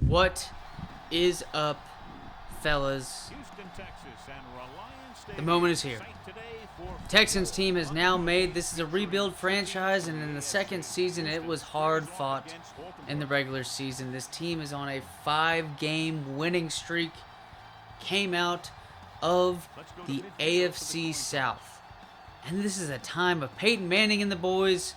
What is up, fellas? The moment is here. The Texans team has now made, this is a rebuild franchise, and in the second season it was hard fought in the regular season. This team is on a 5-game winning streak, came out of the AFC South. And this is a time of Peyton Manning and the boys.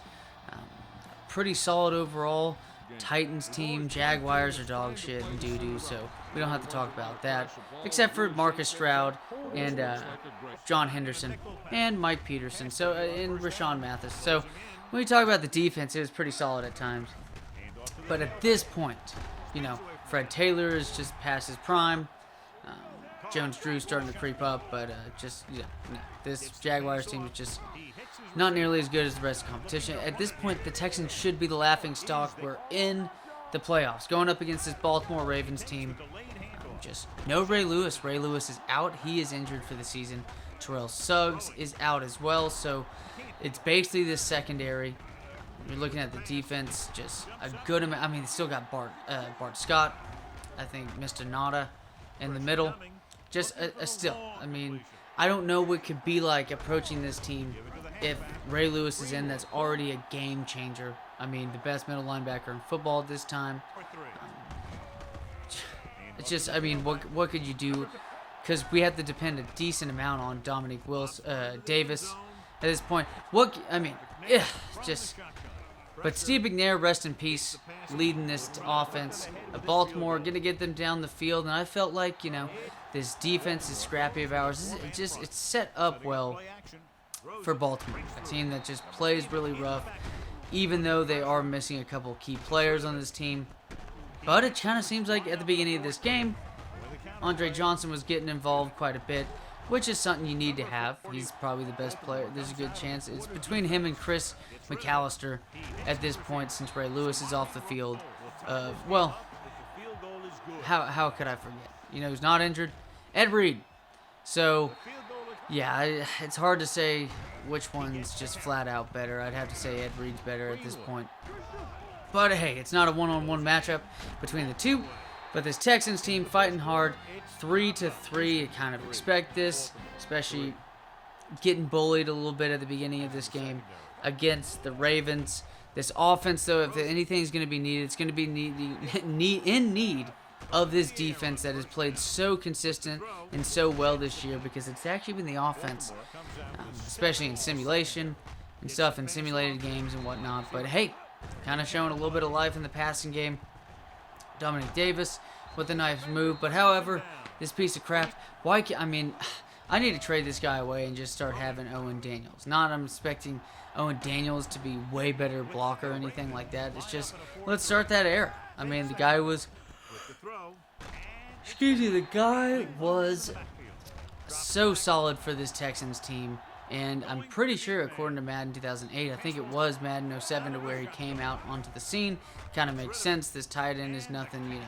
Pretty solid overall. Titans team, Jaguars are dog shit and doo-doo, so we don't have to talk about that. Except for Marcus Stroud and John Henderson and Mike Peterson, and Rashawn Mathis. So when we talk about the defense, it was pretty solid at times. But at this point, Fred Taylor is just past his prime. Jones-Drew's starting to creep up, but this Jaguars team is just not nearly as good as the rest of the competition. At this point, the Texans should be the laughing stock. We're in the playoffs, going up against this Baltimore Ravens team. Just no Ray Lewis. Ray Lewis is out. He is injured for the season. Terrell Suggs is out as well, so it's basically this secondary. You're looking at the defense, just a good amount. I mean, they still got Bart Scott, I think Mr. Nada in the middle. Just still, I mean, I don't know what could be like approaching this team if Ray Lewis is in. That's already a game changer. I mean, the best middle linebacker in football at this time. It's just, I mean, what could you do? Because we have to depend a decent amount on Dominic Davis at this point. But Steve McNair, rest in peace, leading this offense. Baltimore going to get them down the field, and I felt like, this defense is scrappy of ours. It's set up well for Baltimore, a team that just plays really rough, even though they are missing a couple key players on this team. But it kind of seems like at the beginning of this game, Andre Johnson was getting involved quite a bit, which is something you need to have. He's probably the best player. There's a good chance. It's between him and Chris McAllister at this point, since Ray Lewis is off the field. How could I forget? Who's not injured? Ed Reed. So, yeah, it's hard to say which one's just flat out better. I'd have to say Ed Reed's better at this point. But hey, it's not a one-on-one matchup between the two. But this Texans team fighting hard, 3-3. You kind of expect this, especially getting bullied a little bit at the beginning of this game against the Ravens. This offense, though, if anything's going to be needed, it's going to be in need of this defense that has played so consistent and so well this year, because it's actually been the offense, especially in simulation and stuff, in simulated games and whatnot. But hey, kind of showing a little bit of life in the passing game. Dominic Davis with a nice move, but however, this piece of crap, I need to trade this guy away and just start having Owen Daniels. I'm expecting Owen Daniels to be way better blocker or anything like that. It's just, let's start that era. I mean, the guy was so solid for this Texans team. And I'm pretty sure, according to Madden 2008, I think it was Madden 07 to where he came out onto the scene. Kind of makes sense. This tight end is nothing,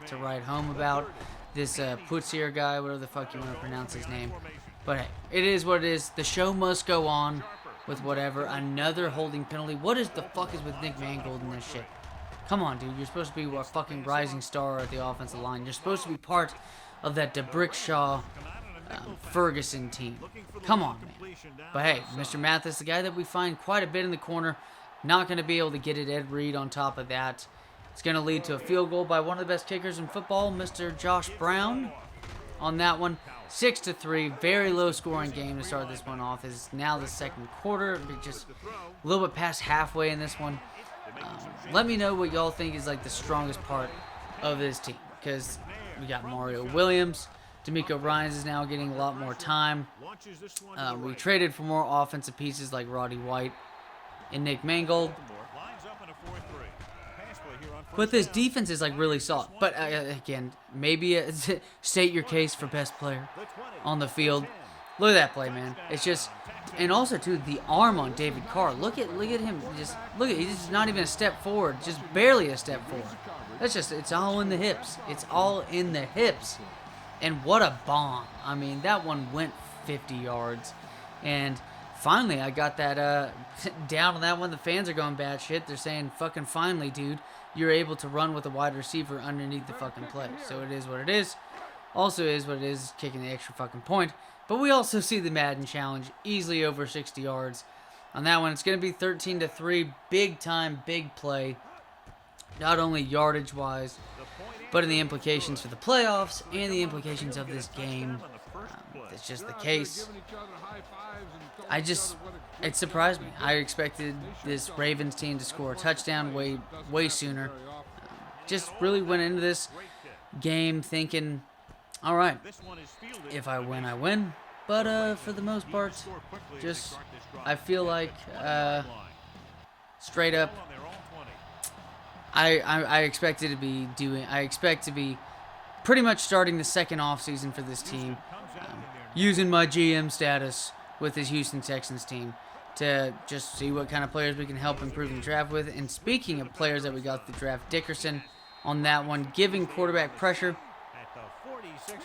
to write home about. This Putzier guy, whatever the fuck you want to pronounce his name. But hey, it is what it is. The show must go on with whatever. Another holding penalty. What is the fuck is with Nick Mangold and this shit? Come on, dude. You're supposed to be a fucking rising star at the offensive line. You're supposed to be part of that DeBrickshaw Ferguson team. Come on, man. But hey, Mr. Mathis, the guy that we find quite a bit in the corner, not going to be able to get it. Ed Reed on top of that. It's going to lead to a field goal by one of the best kickers in football, Mr. Josh Brown. On that one, 6-3. Very low scoring game to start this one off. It's now the second quarter. Just a little bit past halfway in this one. Let me know what y'all think is like the strongest part of this team, because we got Mario Williams. D'Amico Ryans is now getting a lot more time. We traded for more offensive pieces like Roddy White and Nick Mangold. But this defense is like really solid. But again, maybe state your case for best player on the field. Look at that play, man. It's just, and also too, the arm on David Carr. Look at him. He's just not even a step forward. Just barely a step forward. It's all in the hips. It's all in the hips. And what a bomb. I mean, that one went 50 yards. And finally, I got that down on that one. The fans are going bad shit. They're saying, fucking finally, dude. you're able to run with a wide receiver underneath the fucking play. So it is what it is. Also is what it is, kicking the extra fucking point. But we also see the Madden challenge, easily over 60 yards. On that one, it's going to be 13-3, big time, big play. Not only yardage-wise, but in the implications for the playoffs and the implications of this game. It's just the case. It surprised me. I expected this Ravens team to score a touchdown way sooner. Just really went into this game thinking, all right, if I win, I win. But for the most part, just I feel like straight up, I expect to be pretty much starting the second offseason for this team, using my GM status with this Houston Texans team to just see what kind of players we can help improve the draft with. And speaking of players that we got the draft, Dickerson on that one, giving quarterback pressure.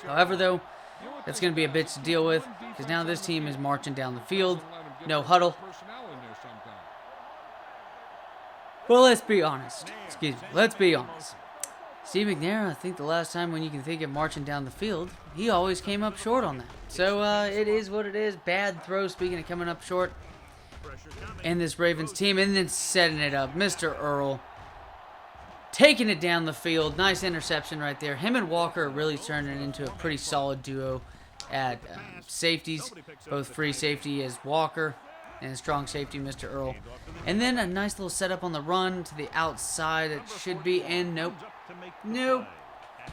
However, though, that's going to be a bitch to deal with because now this team is marching down the field. No huddle. Well, let's be honest. Let's be honest. Steve McNair, I think the last time when you can think of marching down the field, he always came up short on that. So it is what it is. Bad throw, speaking of coming up short. And this Ravens team, and then setting it up. Mr. Earl taking it down the field. Nice interception right there. Him and Walker are really turning into a pretty solid duo at safeties. Both free safety as Walker and strong safety, Mr. Earl. And then a nice little setup on the run to the outside. It should be in. Nope.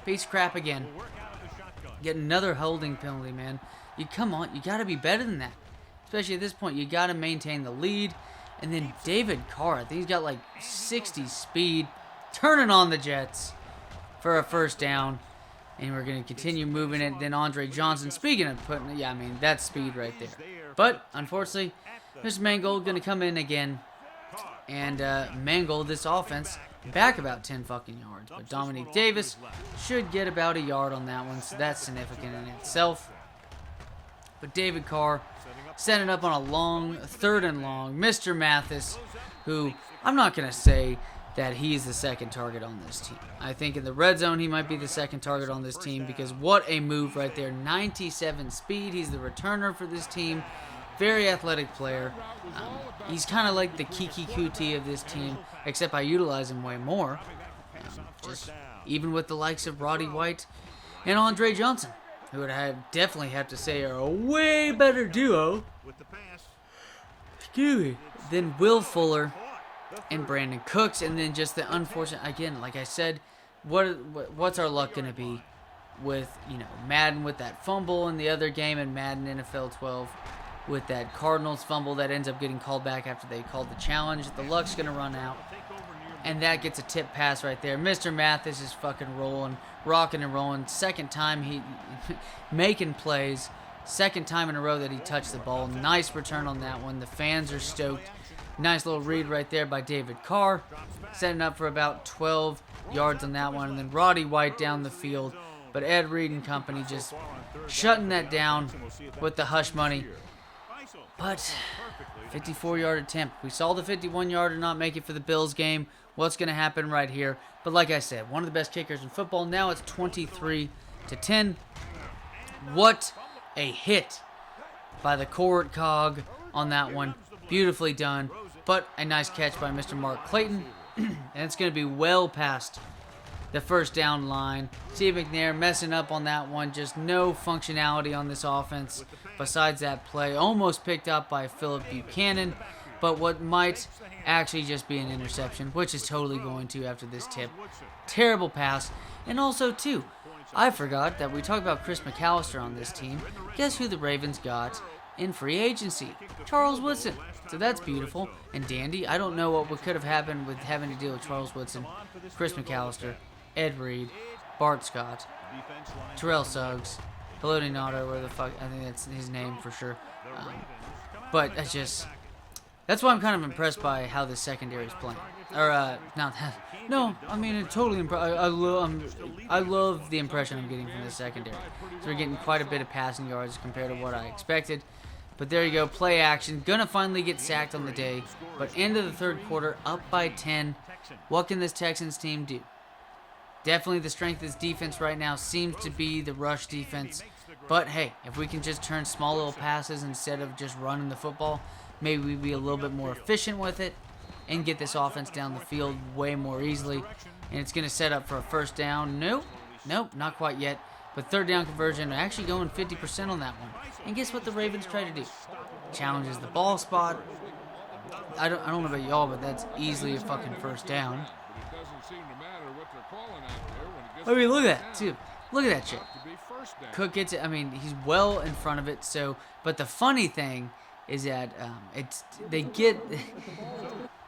Piece of crap again. Get another holding penalty, man. Come on. You got to be better than that. Especially at this point, you got to maintain the lead. And then David Carr, I think he's got like 60 speed. Turning on the Jets for a first down. And we're going to continue moving it. Then Andre Johnson, speaking of putting, yeah, I mean, that's speed right there. But, unfortunately, Mr. Mangold going to come in again. And Mangold, this offense, back about 10 fucking yards. But Dominique Davis should get about a yard on that one. So that's significant in itself. But David Carr setting up on a long, third and long. Mr. Mathis, who I'm not going to say that he's the second target on this team. I think in the red zone he might be the second target on this team because what a move right there. 97 speed. He's the returner for this team. Very athletic player. He's kind of like the Kiki Kuti of this team, except I utilize him way more. Just even with the likes of Roddy White and Andre Johnson, who would definitely have to say are a way better duo than Will Fuller and Brandon Cooks. And then just the unfortunate, again, like I said, what's our luck going to be with, Madden with that fumble in the other game and Madden NFL 12 with that Cardinals fumble that ends up getting called back after they called the challenge. The luck's going to run out. And that gets a tip pass right there. Mr. Mathis is fucking rolling, rocking and rolling. Second time he making plays. Second time in a row that he touched the ball. Nice return on that one. The fans are stoked. Nice little read right there by David Carr. Setting up for about 12 yards on that one. And then Roddy White down the field. But Ed Reed and company just shutting that down with the hush money. But 54-yard attempt. We saw the 51-yarder not make it for the Bills game. What's going to happen right here? But like I said, one of the best kickers in football. Now it's 23-10. What a hit by the court cog on that one. Beautifully done. But a nice catch by Mr. Mark Clayton. And it's going to be well past the first down line. Steve McNair messing up on that one. Just no functionality on this offense besides that play. Almost picked up by Phillip Buchanan. But what might actually just be an interception, which is totally going to after this tip. Terrible pass. And also, too, I forgot that we talked about Chris McAllister on this team. Guess who the Ravens got in free agency? Charles Woodson. So that's beautiful and dandy. I don't know what could have happened with having to deal with Charles Woodson, Chris McAllister, Ed Reed, Bart Scott, Terrell Suggs, Haloti Ngata, where the fuck, I think that's his name for sure. But that's why I'm kind of impressed by how the secondary is playing. I mean, it totally I love the impression I'm getting from the secondary. So we're getting quite a bit of passing yards compared to what I expected. But there you go, play action. Gonna finally get sacked on the day. But end of the third quarter, up by 10. What can this Texans team do? Definitely the strength of this defense right now seems to be the rush defense. But hey, if we can just turn small little passes instead of just running the football, maybe we'd be a little bit more efficient with it and get this offense down the field way more easily. And it's going to set up for a first down. Nope, not quite yet. But third down conversion, actually going 50% on that one. And guess what the Ravens try to do? Challenges the ball spot. I don't know about y'all, but that's easily a fucking first down. I mean, look at that, too. Look at that shit. Cook gets it. I mean, he's well in front of it. So, but the funny thing is that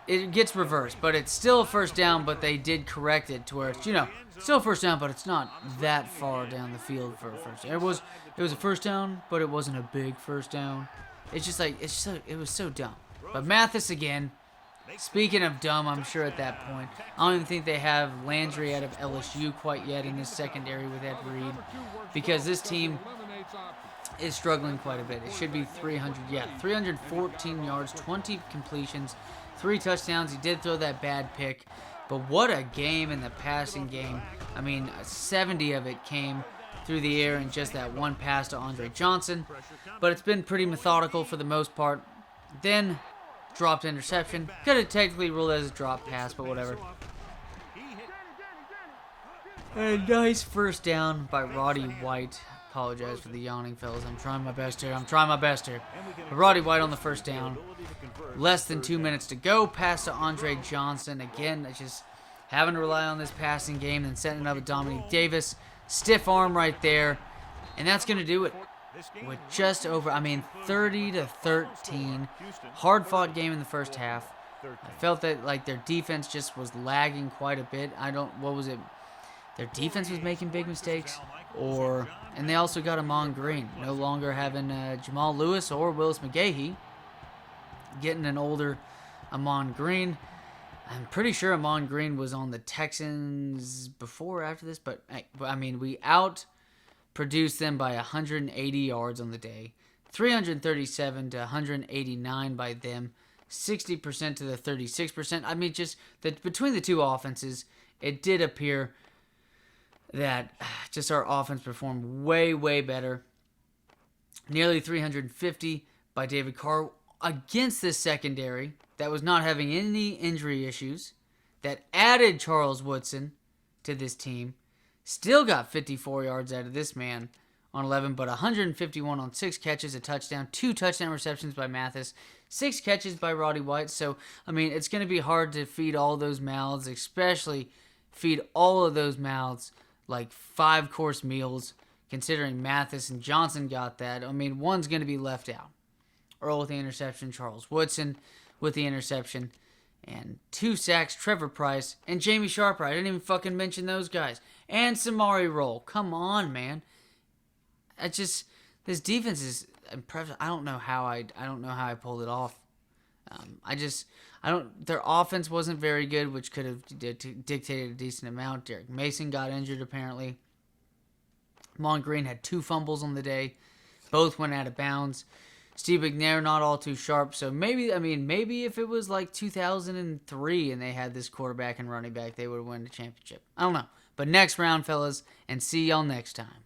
it gets reversed, but it's still a first down. But they did correct it to where it's still a first down, but it's not that far down the field for a first down. It was a first down, but it wasn't a big first down. It's just like it was so dumb. But Mathis again. Speaking of dumb, I'm sure at that point, I don't even think they have Landry out of LSU quite yet in this secondary with Ed Reed, because this team is struggling quite a bit. It should be 314 yards, 20 completions, 3 touchdowns. He did throw that bad pick, but what a game in the passing game. I mean, 70 of it came through the air and just that one pass to Andre Johnson, but it's been pretty methodical for the most part. Then dropped interception. Could have technically ruled as a drop pass, but whatever. A nice first down by Roddy White. Apologize for the yawning, fellas. I'm trying my best here. But Roddy White on the first down. Less than 2 minutes to go. Pass to Andre Johnson. Again, just having to rely on this passing game and setting up with Dominique Davis. Stiff arm right there. And that's going to do it. With just over, 30-13. Hard-fought game in the first half. I felt that like their defense just was lagging quite a bit. What was it? Their defense was making big mistakes, and they also got Amon Green, no longer having Jamal Lewis or Willis McGahee. Getting an older Amon Green. I'm pretty sure Amon Green was on the Texans before or after this, but we produced them by 180 yards on the day, 337 to 189 by them, 60% to the 36%. Between the two offenses, it did appear that just our offense performed way, way better. Nearly 350 by David Carr against this secondary that was not having any injury issues, that added Charles Woodson to this team. Still got 54 yards out of this man on 11, but 151 on 6 catches, a touchdown, 2 touchdown receptions by Mathis, 6 catches by Roddy White. So, it's going to be hard to feed all those mouths, especially feed all of those mouths like 5-course meals, considering Mathis and Johnson got that. One's going to be left out. Earl with the interception, Charles Woodson with the interception, and 2 sacks, Trevor Price, and Jamie Sharper. I didn't even fucking mention those guys. And Samari Roll. Come on, man. This defense is impressive. I don't know how I pulled it off. Their offense wasn't very good, which could have dictated a decent amount. Derek Mason got injured, apparently. Mon Green had 2 fumbles on the day. Both went out of bounds. Steve McNair not all too sharp, so maybe if it was like 2003 and they had this quarterback and running back, they would have won the championship. I don't know. But next round, fellas, and see y'all next time.